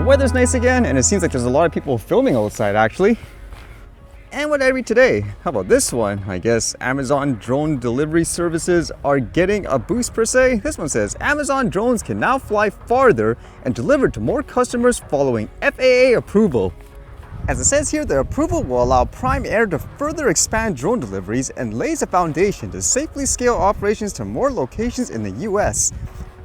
weather's nice again, and it seems like there's a lot of people filming outside actually. And what did I read today? How about this one? I guess Amazon drone delivery services are getting a boost per se. This one says Amazon drones can now fly farther and deliver to more customers following FAA approval. As it says here, the approval will allow Prime Air to further expand drone deliveries and lays a foundation to safely scale operations to more locations in the US.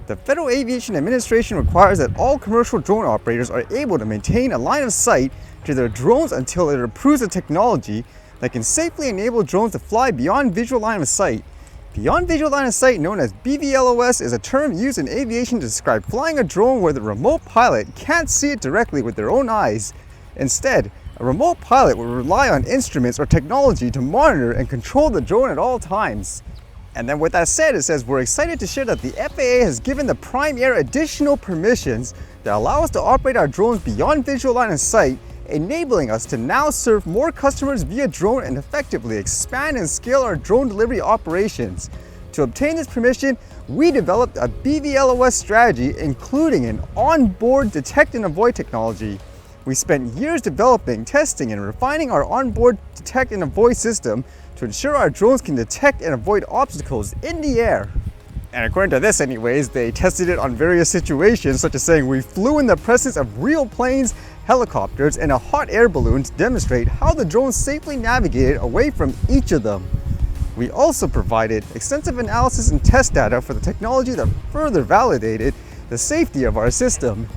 The Federal Aviation Administration requires that all commercial drone operators are able to maintain a line of sight to their drones until it approves a technology that can safely enable drones to fly beyond visual line of sight. Beyond visual line of sight, known as BVLOS, is a term used in aviation to describe flying a drone where the remote pilot can't see it directly with their own eyes. Instead, a remote pilot will rely on instruments or technology to monitor and control the drone at all times. And then with that said, it says we're excited to share that the FAA has given the Prime Air additional permissions that allow us to operate our drones beyond visual line of sight, enabling us to now serve more customers via drone and effectively expand and scale our drone delivery operations. To obtain this permission, we developed a BVLOS strategy, including an onboard detect and avoid technology. We spent years developing, testing, and refining our onboard detect and avoid system to ensure our drones can detect and avoid obstacles in the air. And according to this anyways, they tested it on various situations, such as saying we flew in the presence of real planes, helicopters, and a hot air balloon to demonstrate how the drone safely navigated away from each of them. We also provided extensive analysis and test data for the technology that further validated the safety of our system.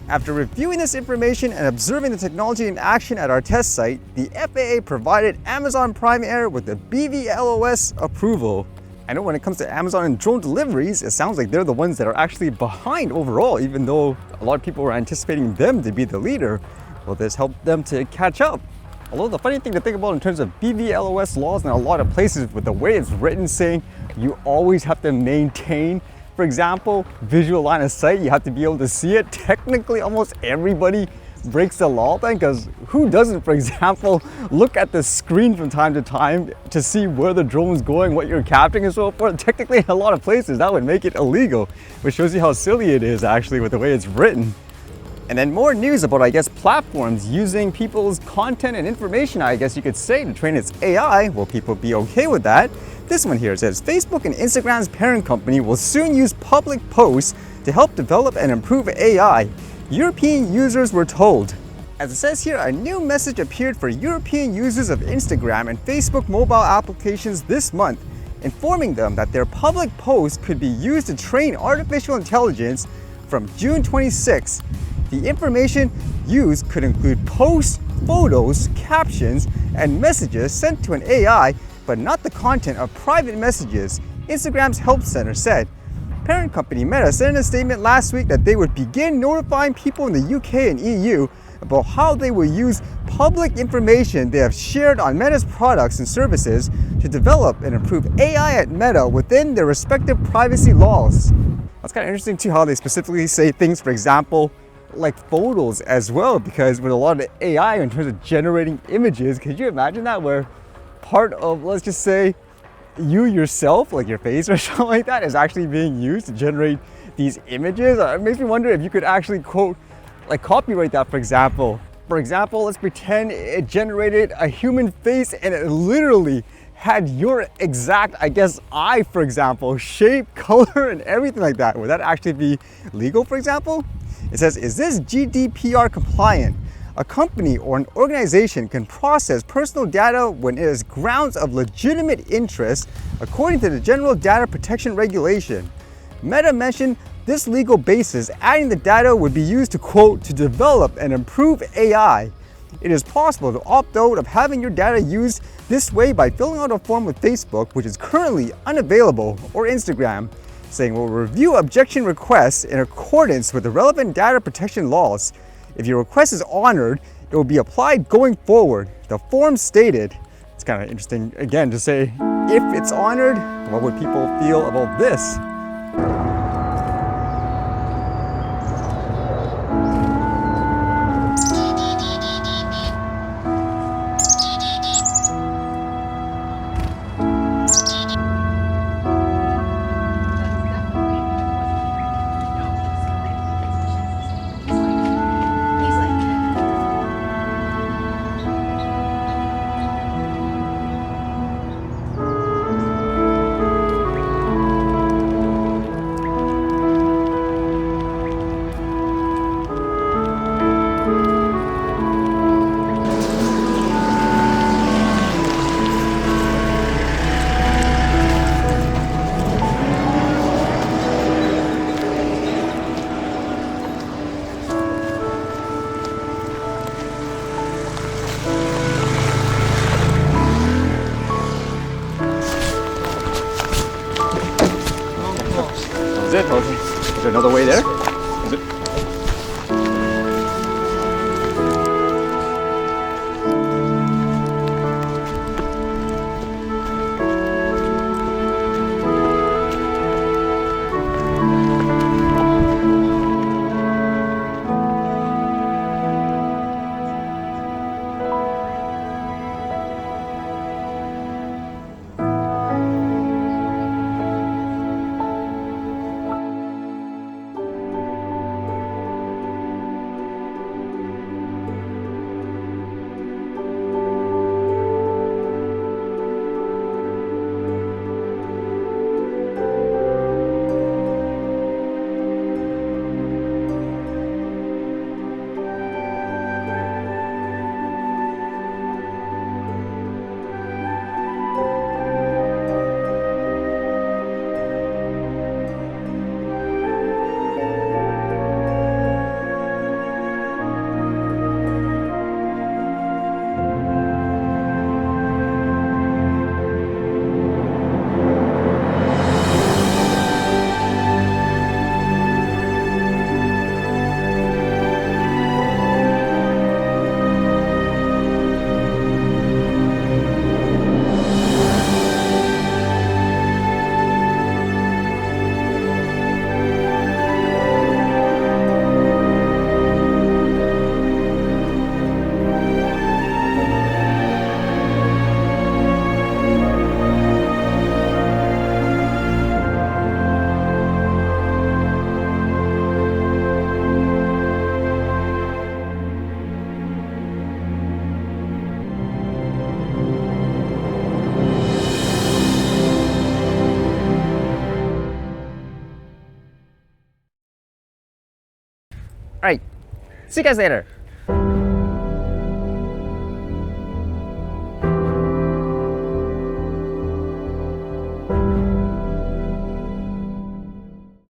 After reviewing this information and observing the technology in action at our test site, the FAA provided Amazon Prime Air with the BVLOS approval. I know when it comes to Amazon and drone deliveries, it sounds like they're the ones that are actually behind overall, even though a lot of people were anticipating them to be the leader. Well, this helped them to catch up. Although the funny thing to think about in terms of BVLOS laws in a lot of places, with the way it's written saying you always have to maintain, for example, visual line of sight, you have to be able to see it. Technically, almost everybody breaks the law then, because who doesn't, for example, look at the screen from time to time to see where the drone's going, what you're capturing and so forth? Technically, in a lot of places, that would make it illegal, which shows you how silly it is actually with the way it's written. And then more news about, I guess, platforms using people's content and information, I guess you could say, to train its AI. Will people be okay with that? This one here says Facebook and Instagram's parent company will soon use public posts to help develop and improve AI. European users were told. As it says here, a new message appeared for European users of Instagram and Facebook mobile applications this month, informing them that their public posts could be used to train artificial intelligence from June 26. The information used could include posts, photos, captions, and messages sent to an AI, but not the content of private messages, Instagram's Help Center said. Parent company Meta said in a statement last week that they would begin notifying people in the UK and EU about how they will use public information they have shared on Meta's products and services to develop and improve AI at Meta within their respective privacy laws. That's kind of interesting too, how they specifically say things, for example, like photos as well, because with a lot of AI in terms of generating images, could you imagine that, where part of, let's just say, you yourself, like your face or something like that, is actually being used to generate these images? It makes me wonder if you could actually quote, like copyright that, for example. For example, let's pretend it generated a human face and it literally had your exact, I guess, eye, for example, shape, color, and everything like that. Would that actually be legal, for example? It says, is this GDPR compliant? A company or an organization can process personal data when it is grounds of legitimate interest, according to the General Data Protection Regulation. Meta mentioned this legal basis, adding the data would be used to, quote, to develop and improve AI. It is possible to opt out of having your data used this way by filling out a form with Facebook, which is currently unavailable, or Instagram, saying we'll review objection requests in accordance with the relevant data protection laws. If your request is honored, it will be applied going forward, the form stated. It's kind of interesting, again, to say, if it's honored, what would people feel about this? Is it? Okay. Is there another way there? Is it? All right. See you guys later.